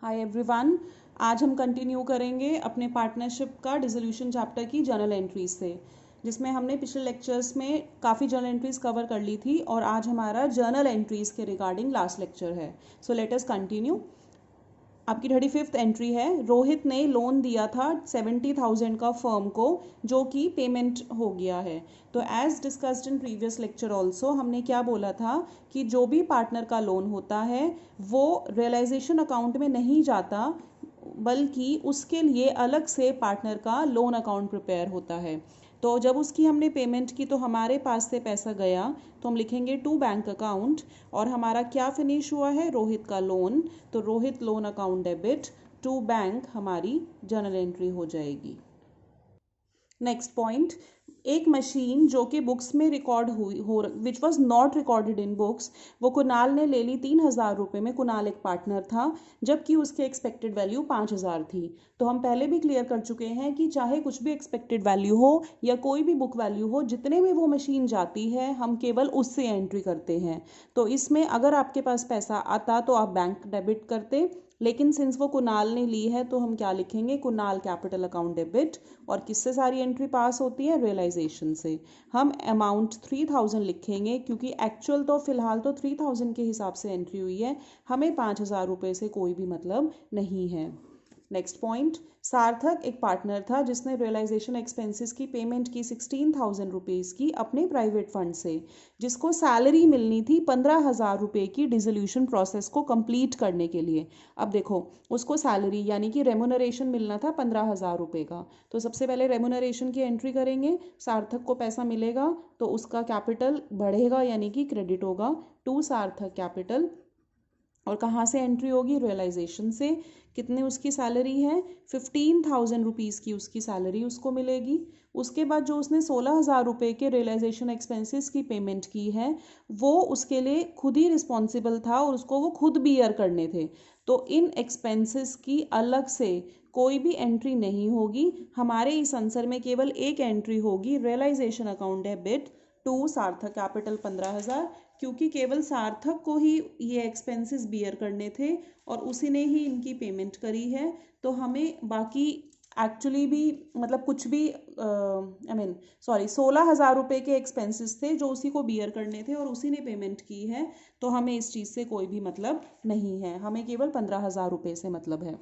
Hi everyone. आज हम continue करेंगे अपने पार्टनरशिप का डिसोल्यूशन चैप्टर की जर्नल एंट्रीज से, जिसमें हमने पिछले लेक्चर्स में काफ़ी जर्नल एंट्रीज कवर कर ली थी और आज हमारा जर्नल एंट्रीज के रिगार्डिंग लास्ट लेक्चर है। So let us continue. आपकी 35th एंट्री है। रोहित ने लोन दिया था 70,000 का फर्म को, जो कि पेमेंट हो गया है। तो as discussed in previous lecture also हमने क्या बोला था कि जो भी पार्टनर का लोन होता है वो रियलाइजेशन अकाउंट में नहीं जाता, बल्कि उसके लिए अलग से पार्टनर का लोन अकाउंट प्रिपेयर होता है। तो जब उसकी हमने पेमेंट की तो हमारे पास से पैसा गया, तो हम लिखेंगे टू बैंक अकाउंट, और हमारा क्या फिनिश हुआ है, रोहित का लोन। तो Rohit loan account debit to bank हमारी जर्नल एंट्री हो जाएगी। नेक्स्ट पॉइंट, एक मशीन जो कि बुक्स में रिकॉर्ड हुई हो which was not recorded in books, वो कुणाल ने ले ली 3,000 रुपये में। कुणाल एक पार्टनर था, जबकि उसकी एक्सपेक्टेड वैल्यू 5,000 थी। तो हम पहले भी क्लियर कर चुके हैं कि चाहे कुछ भी एक्सपेक्टेड वैल्यू हो या कोई भी बुक वैल्यू हो, जितने में वो मशीन जाती है हम केवल उससे एंट्री करते हैं। तो इसमें अगर आपके पास पैसा आता तो आप बैंक डेबिट करते, लेकिन सिंस वो कुणाल ने ली है तो हम क्या लिखेंगे, कुणाल कैपिटल अकाउंट डेबिट। और किससे सारी एंट्री पास होती है, रियलाइजेशन से। हम अमाउंट 3,000 लिखेंगे क्योंकि एक्चुअल तो फिलहाल तो 3,000 के हिसाब से एंट्री हुई है, हमें 5,000 रुपये से कोई भी मतलब नहीं है। नेक्स्ट पॉइंट, सार्थक एक पार्टनर था जिसने रियलाइजेशन एक्सपेंसेस की पेमेंट की 16,000 रुपीज़ की अपने प्राइवेट फंड से, जिसको सैलरी मिलनी थी 15,000 रुपये की डिसोल्यूशन प्रोसेस को कंप्लीट करने के लिए। अब देखो, उसको सैलरी यानी कि रेमुनरेशन मिलना था 15,000 रुपये का। तो सबसे पहले रेमुनरेशन की एंट्री करेंगे। सार्थक को पैसा मिलेगा तो उसका कैपिटल बढ़ेगा यानी कि क्रेडिट होगा टू सार्थक कैपिटल। और कहाँ से एंट्री होगी, रियलाइजेशन से। कितने उसकी सैलरी है, 15,000 रुपीज़ की उसकी सैलरी उसको मिलेगी। उसके बाद जो उसने 16,000 रुपये के रियलाइजेशन एक्सपेंसेस की पेमेंट की है, वो उसके लिए खुद ही रिस्पॉन्सिबल था और उसको वो खुद बियर करने थे। तो इन एक्सपेंसेस की अलग से कोई भी एंट्री नहीं होगी। हमारे इस आंसर में केवल एक एंट्री होगी, रियलाइजेशन अकाउंट डेबिट टू सार्थक कैपिटल 15,000, क्योंकि केवल सार्थक को ही ये एक्सपेंसेस बियर करने थे और उसी ने ही इनकी पेमेंट करी है। तो हमें बाकी एक्चुअली भी मतलब कुछ भी 16,000 रुपये के एक्सपेंसेस थे जो उसी को बियर करने थे और उसी ने पेमेंट की है। तो हमें इस चीज़ से कोई भी मतलब नहीं है, हमें केवल 15,000 रुपये से मतलब है।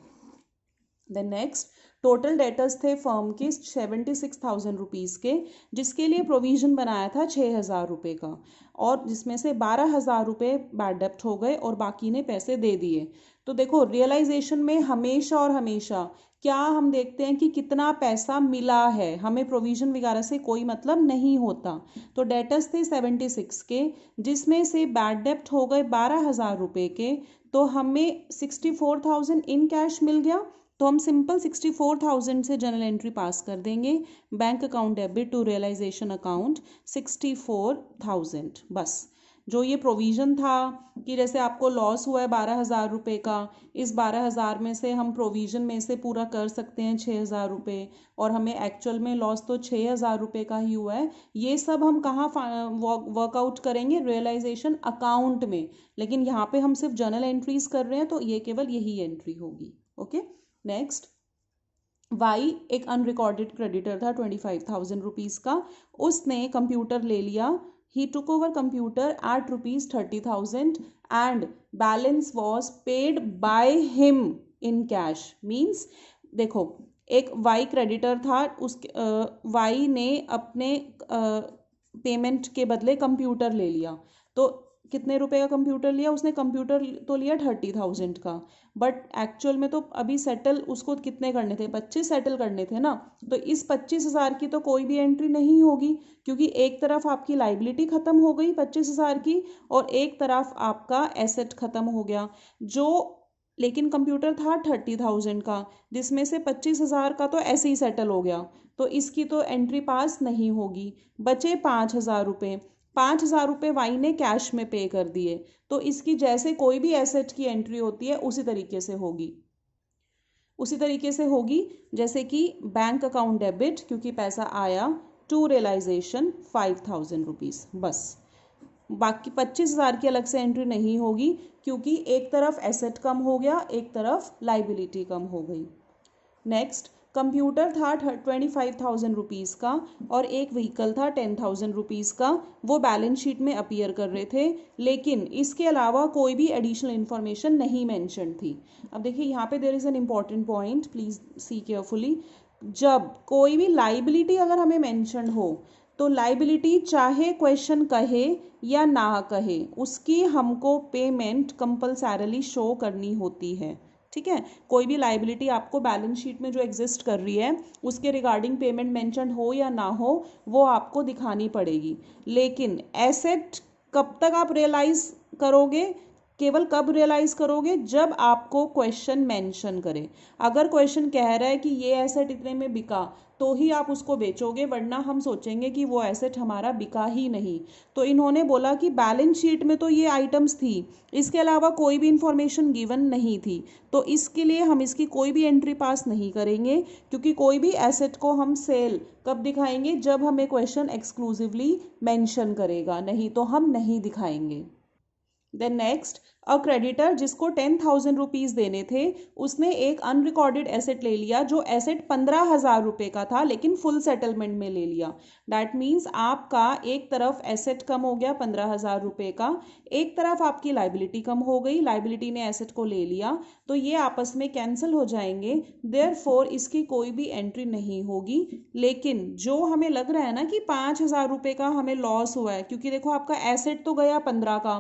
देन नेक्स्ट, टोटल डेटर्स थे फर्म के 76,000 रुपीज़ के, जिसके लिए प्रोविजन बनाया था 6,000 रुपये का, और जिसमें से 12,000 रुपये बैड डेप्ट हो गए और बाकी ने पैसे दे दिए। तो देखो, रियलाइजेशन में हमेशा और हमेशा क्या हम देखते हैं कि कितना पैसा मिला है, हमें प्रोविजन वगैरह से कोई मतलब नहीं होता। तो डेटर्स थे 76 के, जिसमें से बैड डेप्ट हो गए 12,000 रुपये के, तो हमें 64,000 इन कैश मिल गया। तो हम सिंपल 64,000 से जनरल एंट्री पास कर देंगे, bank account debit to realisation account 64,000। बस जो ये प्रोविज़न था कि जैसे आपको लॉस हुआ है 12,000 रुपये का, इस 12,000 में से हम प्रोविज़न में से पूरा कर सकते हैं 6,000 रुपये, और हमें एक्चुअल में लॉस तो 6,000 रुपये का ही हुआ है। ये सब हम कहाँ वर्कआउट करेंगे, रियलाइजेशन अकाउंट में। लेकिन यहाँ पे हम सिर्फ जर्नल एंट्रीज कर रहे हैं तो ये केवल यही एंट्री होगी। ओके। नेक्स्ट, वाई एक अनरिकॉर्डेड क्रेडिटर था 25,000 रुपीज़ का। उसने कंप्यूटर ले लिया, he took over computer at ₹30,000 and balance was paid by him in cash. Means देखो, एक वाई क्रेडिटर था, वाई ने अपने पेमेंट के बदले कंप्यूटर ले लिया। तो कितने रुपए का कंप्यूटर लिया उसने, कंप्यूटर तो लिया 30,000 का, बट एक्चुअल में तो अभी सेटल उसको कितने करने थे, 25 सेटल करने थे ना। तो इस 25,000 की तो कोई भी एंट्री नहीं होगी, क्योंकि एक तरफ आपकी लाइबिलिटी खत्म हो गई 25,000 की और एक तरफ आपका एसेट खत्म हो गया। जो लेकिन कंप्यूटर था 30,000 का, जिसमें से 25,000 का तो ऐसे ही सेटल हो गया, तो इसकी तो एंट्री पास नहीं होगी। बचे 5,000 रुपये, 5,000 रुपये वाई ने कैश में पे कर दिए, तो इसकी जैसे कोई भी एसेट की एंट्री होती है उसी तरीके से होगी। उसी तरीके से होगी जैसे कि बैंक अकाउंट डेबिट, क्योंकि पैसा आया, टू रियलाइजेशन 5,000 रुपीज़। बस बाकी 25,000 की अलग से एंट्री नहीं होगी, क्योंकि एक तरफ एसेट कम हो गया, एक तरफ लाइबिलिटी कम हो गई। नेक्स्ट, कंप्यूटर था 25,000 रुपीज़ का और एक व्हीकल था 10,000 रुपीज़ का, वो बैलेंस शीट में अपीयर कर रहे थे, लेकिन इसके अलावा कोई भी एडिशनल इन्फॉर्मेशन नहीं मेंशन थी। अब देखिए यहाँ पे there is an important point, please see carefully. जब कोई भी लाइबिलिटी अगर हमें मेंशन हो, तो लाइबिलिटी चाहे क्वेश्चन कहे या ना कहे, उसकी हमको पेमेंट कंपल्सरीली शो करनी होती है। ठीक है, कोई भी लाइबिलिटी आपको बैलेंस शीट में जो एग्जिस्ट कर रही है उसके रिगार्डिंग पेमेंट मेंशन हो या ना हो, वो आपको दिखानी पड़ेगी। लेकिन एसेट कब तक आप रियलाइज करोगे, केवल कब रियलाइज करोगे, जब आपको क्वेश्चन मेंशन करे। अगर क्वेश्चन कह रहा है कि ये एसेट इतने में बिका, तो ही आप उसको बेचोगे, वरना हम सोचेंगे कि वो एसेट हमारा बिका ही नहीं। तो इन्होंने बोला कि बैलेंस शीट में तो ये आइटम्स थी, इसके अलावा कोई भी इंफॉर्मेशन गिवन नहीं थी, तो इसके लिए हम इसकी कोई भी एंट्री पास नहीं करेंगे, क्योंकि कोई भी एसेट को हम सेल कब दिखाएंगे, जब हमें क्वेश्चन एक्सक्लूसिवली मेंशन करेगा, नहीं तो हम नहीं दिखाएंगे। देन नेक्स्ट, अ क्रेडिटर जिसको 10,000 रुपीज़ देने थे, उसने एक अनरिकॉर्डेड एसेट ले लिया, जो एसेट 15,000 रुपये का था, लेकिन फुल सेटलमेंट में ले लिया। डैट मीन्स आपका एक तरफ एसेट कम हो गया 15,000 रुपये का, एक तरफ आपकी लाइबिलिटी कम हो गई, लाइबिलिटी ने एसेट को ले लिया, तो ये आपस में कैंसिल हो जाएंगे, देयरफॉर इसकी कोई भी एंट्री नहीं होगी। लेकिन जो हमें लग रहा है ना कि 5,000 रुपये का हमें लॉस हुआ है, क्योंकि देखो आपका एसेट तो गया 15 का,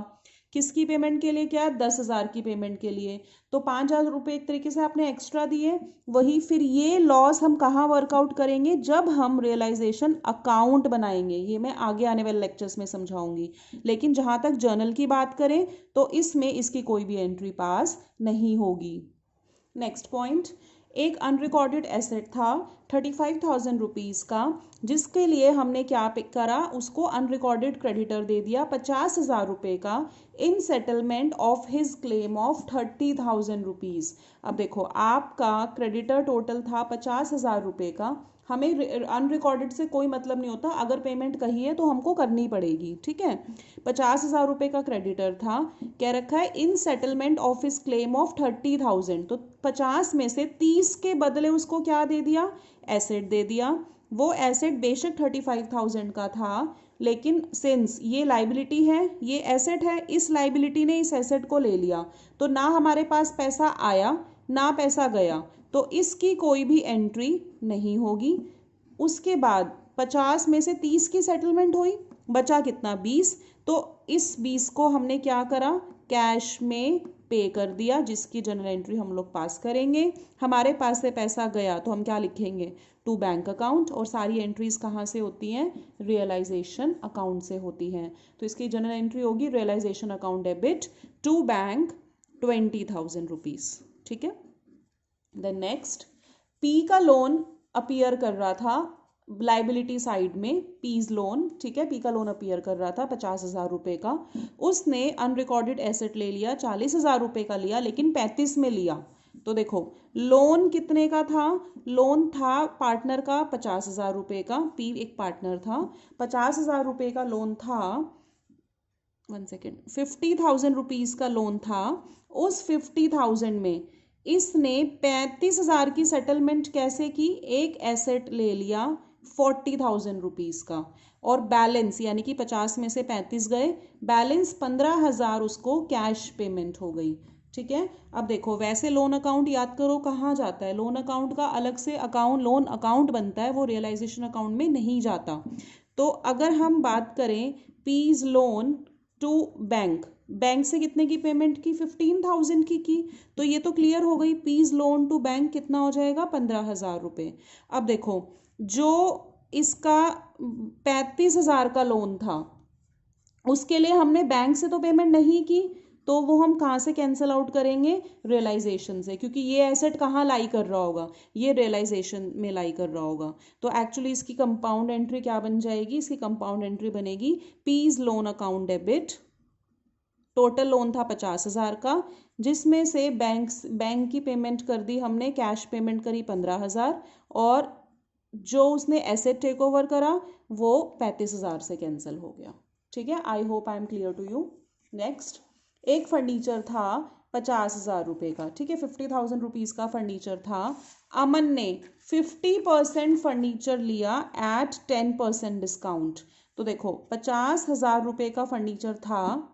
किसकी पेमेंट के लिए, क्या, 10,000 की पेमेंट के लिए, तो 5,000 रुपये एक तरीके से आपने एक्स्ट्रा दिए। वही फिर ये लॉस हम कहाँ वर्कआउट करेंगे, जब हम रियलाइजेशन अकाउंट बनाएंगे, ये मैं आगे आने वाले लेक्चर्स में समझाऊंगी। लेकिन जहाँ तक जर्नल की बात करें, तो इसमें इसकी कोई भी एंट्री पास नहीं होगी। नेक्स्ट पॉइंट, एक अनरिकॉर्डेड एसेट था 35,000 रुपीज़ का, जिसके लिए हमने क्या पिक करा, उसको अनरिकॉर्डेड क्रेडिटर दे दिया 50,000 रुपये का, in settlement of his claim of 30,000 rupees. अब देखो आपका क्रेडिटर टोटल था 50,000 रुपये का, हमें अनरिकॉर्डेड से कोई मतलब नहीं होता, अगर पेमेंट कही है तो हमको करनी पड़ेगी। ठीक है, 50,000 रुपये का क्रेडिटर था, कह रखा है in settlement of his claim of 30,000, तो 50 में से 30 के बदले उसको क्या दे दिया, एसेट दे दिया। वो एसेट बेशक 35,000 का था, लेकिन सिंस ये लाइबिलिटी है, ये एसेट है, इस लाइबिलिटी ने इस एसेट को ले लिया, तो ना हमारे पास पैसा आया ना पैसा गया, तो इसकी कोई भी एंट्री नहीं होगी। उसके बाद 50 में से 30 की सेटलमेंट हुई, बचा कितना, 20, तो इस 20 को हमने क्या करा, कैश में पे कर दिया, जिसकी जनरल एंट्री हम लोग पास करेंगे। हमारे पास से पैसा गया तो हम क्या लिखेंगे, टू बैंक अकाउंट, और सारी एंट्रीज कहाँ से होती हैं, रियलाइजेशन अकाउंट से होती हैं। तो इसकी जनरल एंट्री होगी realisation account debit to bank 20,000 rupees. ठीक है, देन नेक्स्ट, पी का लोन अपीयर कर रहा था लाइबिलिटी साइड में, पीज लोन, ठीक है, पी का लोन अपीयर कर रहा था 50,000 रुपये का, उसने अनरिकॉर्डेड एसेट ले लिया, 40,000 रुपये का लिया, लेकिन 35 में लिया। तो देखो लोन कितने का था, लोन था पार्टनर का 50,000 रुपये का, पी एक पार्टनर था, 50,000 रुपये का लोन था, 50,000 रुपीज़ का लोन था। उस 50,000 में इसने 35,000 की सेटलमेंट कैसे की, एक एसेट ले लिया 40,000 रुपीज़ का, और बैलेंस यानी कि 50 में से 35 गए, बैलेंस 15,000 उसको कैश पेमेंट हो गई। ठीक है, अब देखो वैसे लोन अकाउंट याद करो कहाँ जाता है, लोन अकाउंट का अलग से अकाउंट लोन अकाउंट बनता है, वो रियलाइजेशन अकाउंट में नहीं जाता। तो अगर हम बात करें P's loan to bank, bank से कितने की पेमेंट की, 15,000 की, तो ये तो क्लियर हो गई, पीज लोन टू बैंक कितना हो जाएगा, 15,000 रुपये। अब देखो जो इसका 35,000 का लोन था, उसके लिए हमने बैंक से तो पेमेंट नहीं की, तो वो हम कहाँ से कैंसिल आउट करेंगे, रियलाइजेशन से, क्योंकि ये एसेट कहाँ लाई कर रहा होगा, ये रियलाइजेशन में लाई कर रहा होगा। तो एक्चुअली इसकी कंपाउंड एंट्री क्या बन जाएगी, इसकी कंपाउंड एंट्री बनेगी P's loan account debit, total loan था 50,000 का, जिसमें से बैंक की पेमेंट कर दी हमने, कैश पेमेंट करी 15,000, और जो उसने एसेट टेक ओवर करा वो 35,000 से कैंसिल हो गया। ठीक है, I hope I am clear to you. Next, एक फर्नीचर था 50,000 रुपये का, ठीक है, 50,000 रुपीज़ का फर्नीचर था। अमन ने 50% फर्नीचर लिया एट 10% डिस्काउंट। तो देखो 50,000 रुपये का फर्नीचर था,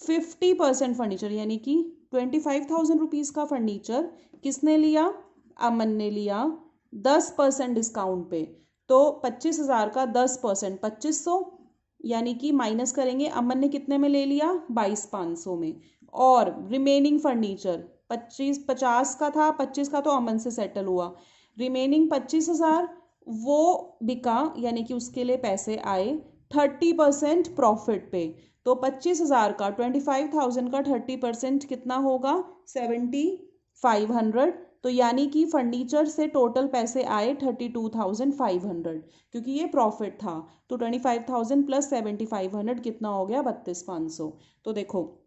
50% फर्नीचर यानी कि 25,000 रुपीज़ का फर्नीचर किसने लिया? अमन ने लिया 10% डिस्काउंट पे। तो 25,000 का 10% 2500, यानी कि माइनस करेंगे, अमन ने कितने में ले लिया? 22,500 में। और रिमेनिंग फर्नीचर 50 का था, 25 का तो अमन से सेटल हुआ, रिमेनिंग 25,000 वो बिका, यानी कि उसके लिए पैसे आए 30% प्रॉफिट पे। तो 25,000 का 25,000 का 30% कितना होगा? 7,500। तो यानी कि फर्नीचर से टोटल पैसे आए 32,500, क्योंकि ये प्रॉफिट था। तो 25,000 प्लस 7,500 कितना हो गया? 32,500। तो देखो,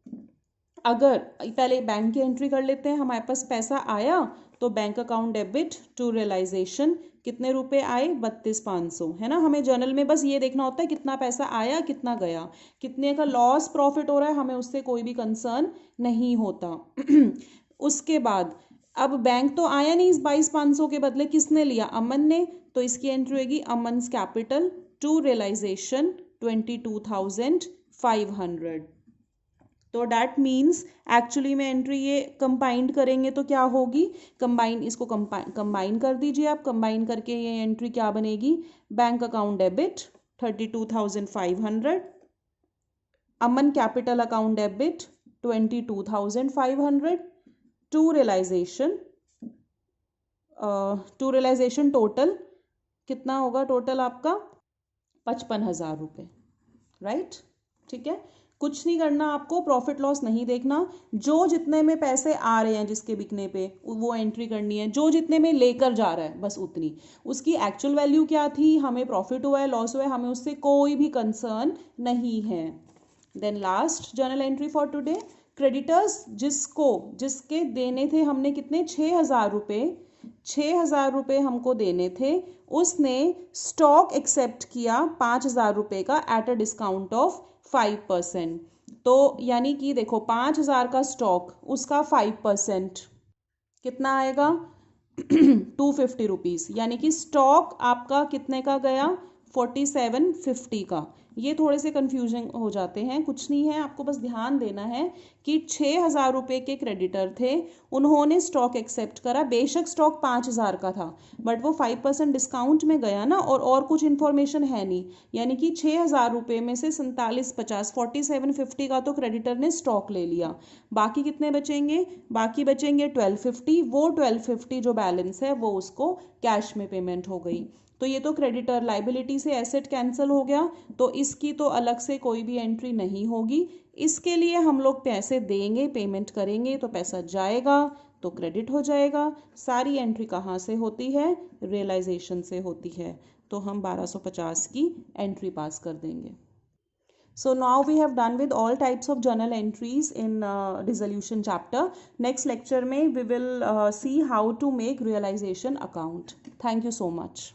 अगर पहले बैंक की एंट्री कर लेते हैं, हमारे पास पैसा आया तो bank account debit to realisation, कितने रुपए आए? 32,500, है ना। हमें जर्नल में बस ये देखना होता है कितना पैसा आया, कितना गया, कितने का लॉस प्रॉफिट हो रहा है, हमें उससे कोई भी कंसर्न नहीं होता। उसके बाद अब बैंक तो आया नहीं, इस 22,500 के बदले किसने लिया? अमन ने। तो इसकी एंट्री होगी अमन्स कैपिटल टू रियलाइजेशन 22,500। तो डैट मीन्स एक्चुअली में एंट्री ये कंबाइंड करेंगे तो क्या होगी? कंबाइन, इसको कंबाइन कर दीजिए आप, कंबाइन करके ये एंट्री क्या बनेगी? Bank account debit 32,500, Aman capital account debit 22,500 to realisation total कितना होगा? टोटल आपका 55,000 रुपये, राइट। ठीक है, कुछ नहीं करना आपको, प्रॉफिट लॉस नहीं देखना, जो जितने में पैसे आ रहे हैं जिसके बिकने पे वो एंट्री करनी है, जो जितने में लेकर जा रहा है बस उतनी, उसकी एक्चुअल वैल्यू क्या थी, हमें प्रॉफिट हुआ है लॉस हुआ है, हमें उससे कोई भी कंसर्न नहीं है। Then last journal entry for today, creditors जिसके देने थे हमने कितने? 6,000 रुपये, 6,000 रुपये हमको देने थे, उसने स्टॉक एक्सेप्ट किया 5,000 रुपये का एट अ डिस्काउंट ऑफ 5%। तो यानी कि देखो 5,000 का स्टॉक, उसका 5% कितना आएगा? 250 रुपीज़, यानी कि स्टॉक आपका कितने का गया? 4750 का। ये थोड़े से कंफ्यूजन हो जाते हैं, कुछ नहीं है, आपको बस ध्यान देना है कि 6,000 रुपये के क्रेडिटर थे, उन्होंने स्टॉक एक्सेप्ट करा, बेशक स्टॉक 5,000 का था बट वो 5% डिस्काउंट में गया ना, और कुछ इन्फॉर्मेशन है नहीं, यानी कि 6,000 रुपये में से 4750 4750 का तो क्रेडिटर ने स्टॉक ले लिया, बाकी कितने बचेंगे? बाकी बचेंगे 1250, वो 1250 जो बैलेंस है वो उसको कैश में पेमेंट हो गई। तो ये तो क्रेडिटर लाइबिलिटी से एसेट कैंसिल हो गया, तो इसकी तो अलग से कोई भी एंट्री नहीं होगी। इसके लिए हम लोग पैसे देंगे, पेमेंट करेंगे, तो पैसा जाएगा तो क्रेडिट हो जाएगा। सारी एंट्री कहाँ से होती है? रियलाइजेशन से होती है। तो हम 1250 की एंट्री पास कर देंगे। So now we have done with all types of journal entries in dissolution chapter. Next lecture में we will see how to make realization account. Thank you so much.